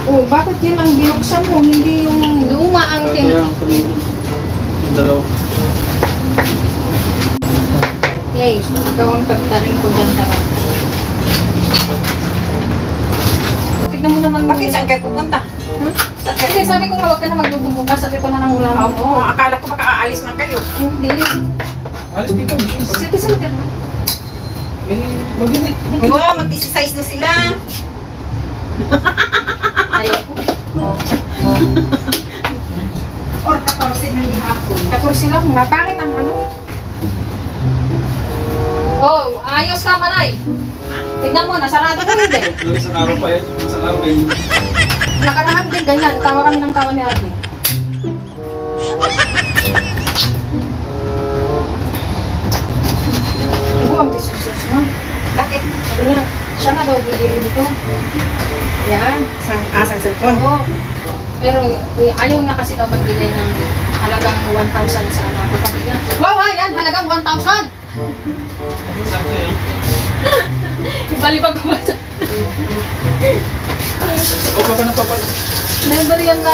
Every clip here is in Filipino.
Oh, bakit yun ang binuksan mo? Hindi yung luma ang Dalaw. Yay, ikaw ang pagtaring ko dyan tara. Tignan mo naman. Bakit saan kayo pupunta? Kasi sabi ko nga huwag ka na magbubukas. Sabi ko na nang ulam mo. Akala ko baka aalis na kayo. Hindi. Alis dito. Sige, sige ka na. Mag-init. Oo, mag-exercise na sila. Ayoko. Or 14 na yung hapon. Tapos sila kung mapangit ang ano. Oh, ayos ka manay. Tignan mo, nasarado ka rin din. Isang araw pa yan. Isang araw pa yun. Nakarahan din, ganyan. Tawa kami ng tawa ni Ate. Ibu ang disusos mo. Bakit? Sabi niya, siya na daw bibili dito. Yan. Asang cellphone? Oo. Pero ayaw na kasi daw magbigay ng halagang 1,000 sa mga kapatid niya. Wow, yan! Halagang 1,000! Sakto yan. Ibalibag ko ba ito? O pa na papal. Never yan na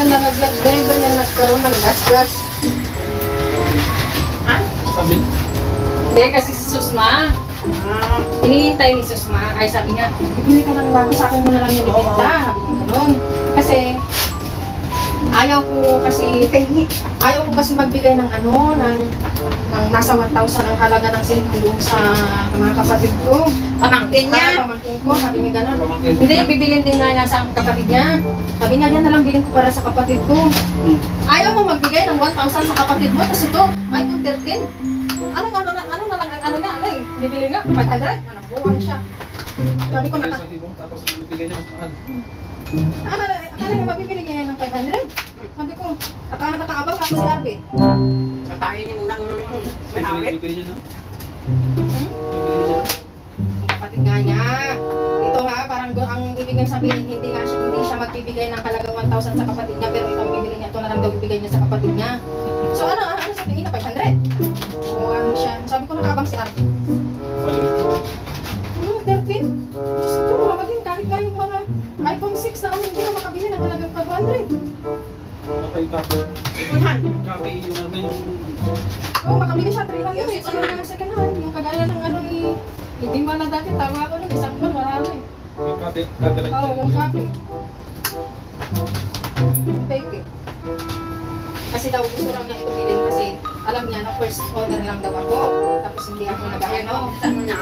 nalaglag. Never yan nagkaroon ng gas-gas. Ha? Sabi. Hindi, kasi si Susma. Hinihintay ni Susma. Ay, sabi niya, bibili ka ng bago sa akin mo na lang yung ibenta. Sabi niya gano'n. Kasi, ayaw ko kasi magbigay ng ano, ng nasa 1,000 ang halaga ng cellphone sa mga kapatid ko. Pamangkin niya? Pamangkin ko, sabi niya gano'n. Pamangkin. Hindi, bibilin din nga niya sa kapatid niya. Sabi niya, yan na lang bilhin ko para sa kapatid ko. Ayaw mo magbigay ng 1,000 sa kapatid mo, tapos ito, ay kung 13. Ano na, bibili nga, 500. Buwan siya. Sabi ko, Tapos bibigyan niya mas mahal. akala niya mabibili niya ng 500? Sabi ko, nakaabang ako si Arby. Sa tayo niyo nang may awit. Bibigyan niya na. Kapatid nga niya. Ito nga, parang ang ibig niyang sabihin, hindi siya magbibigay ng halagang 1,000 sa kapatid niya, pero itong bibili niya, ito na lang daw bibigay niya sa kapatid niya. So ano sa tingin na 500? O ano siya, sabi ko nakaabang si Arby. 13? Diyos ko, maging kahit nga yung mga iPhone 6 na kami hindi na makabili ng halagang 500. Okay, kape. Kape yung ano yung... Oo, makabili siya 3 lang yun. Ito yung second hand. Yung kagaya ng ano hindi ba na dati tawa ko nun, isang buwan, wala na eh. Yung kape lang. Oo, yung kape. Fake eh. Kasi daw gusto lang niya ito bilhin kasi alam niya na first owner lang daw ako. Tapos hindi ako nag-ano. Saan mo na?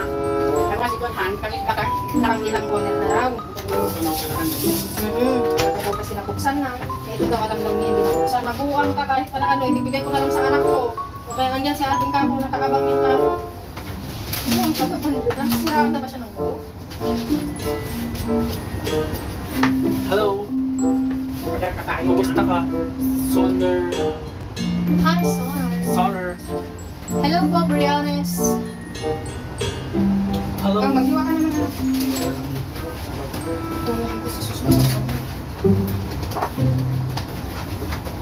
Kaya si Kunhan, palit baka Parang ilang owner na raw. Bago daw kasi napuksan na. Kaya ito daw alam daw niya hindi napuksan. Mabuang ka kahit pa na ano, ibibigay ko na lang sa anak ko. O kaya nandyan si ating kako nakakabang yung ako. Yung pagkapanito na, siraan na ba siya ng buo? Hello. Kumusta ka? Soner. Hi, Soner. Hello po, Briannes. Hello. Maghiwa ka naman.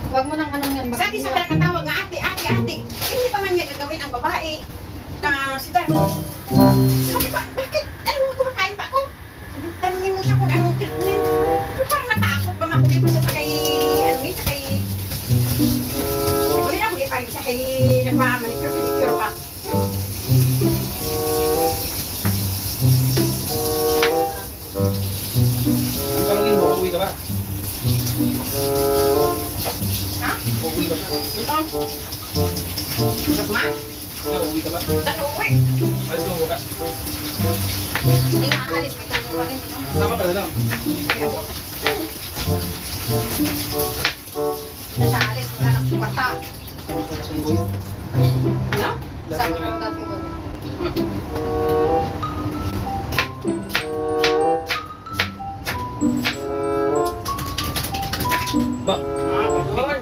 Huwag mo nang anong yan. Sa atin sa katawag nga ate. Hindi pa man niya gagawin ang babae. Na si Darmo. Sabi ko, bakit? Ano mo kumakain pa ako? Tanungin mo siya kung anong treatment. Parang natakot pa ako dito sa kay... sa kay... Uli ako di pa sa kay... Nagmamanicure, pedicure pa. Uuwi ka ba? Ha? Uuwi ka ba? Ito. Sasma? Uuwi ka ba? Uwi. Alis ka muna. Hindi nga alis. May tulong pa rin. Sama ka na lang. Nasa alis. Wala nang suporta. Sunggoy. No? Sama ka ng dating gawin. Ba? Doon.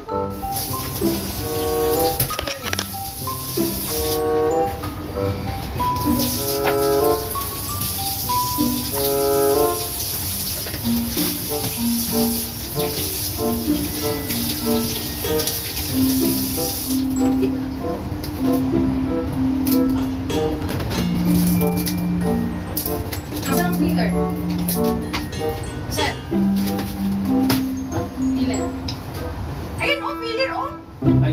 Asan ang dealer? Sir? Dealer? Ayun, oh, pilir, oh. Ay,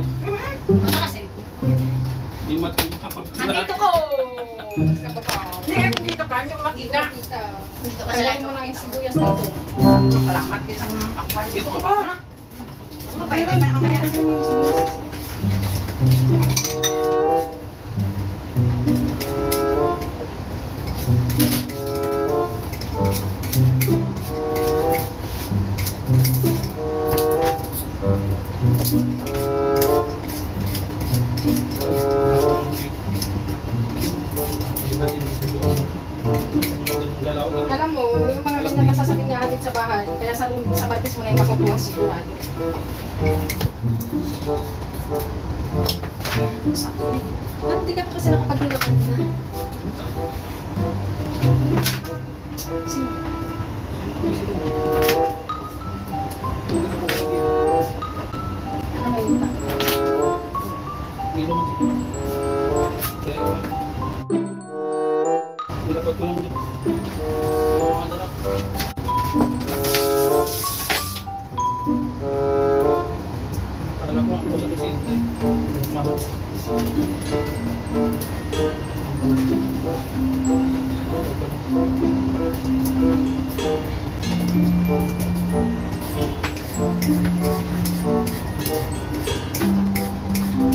Ano kasi? di matulog ka pa. Nandito ko! Hindi, ako dito ka. Hindi ko makita. Dito kasi lang mo lang yung sibuyas dito. Salamat din sa mga kapal. Dito ka Oh, ba? ano ba yun? Ano ba yun? Alam mo, yung mga ganyan na sasabihin niya atin sa bahay, kaya sa batis mo na yung makukuha sigurado. Hindi ka pa kasi nakapag-hilap na. Sino? Ano may utang? Dapat ko lang dito. Alam ko ako sa presidente. Mahal.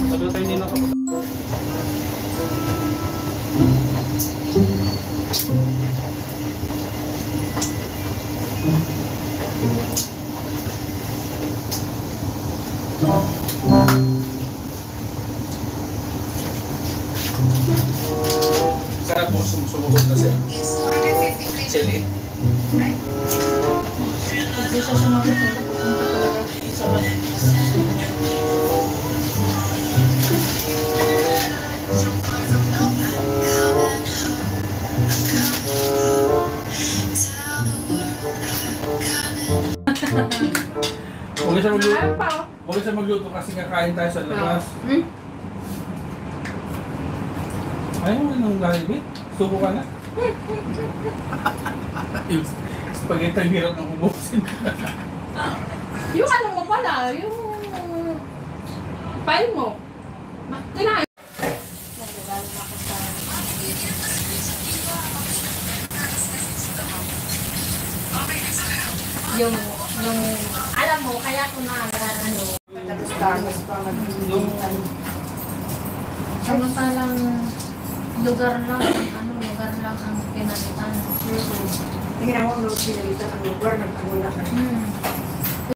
Sabi tayo nila kapag sarap mo sumusunod na siya. Chili. Hindi siya sumagot na pupunta talaga. Huwag siya magluto. Ayaw pa. Huwag siya magluto kasi kakain tayo sa labas. Hmm? Ayaw mo nang lalibit? Suko ka na? Yung spaghetti ang hirap ng ubusin. Yung ano mo pala, yung file mo. Kinain. Yung, alam mo, kaya ko na, ano, Danos pa mag-iinitan. samantalang lugar lang, lugar lang ang pinalitan. Tingnan mo, pinalitan ang lugar, nagpagulak na.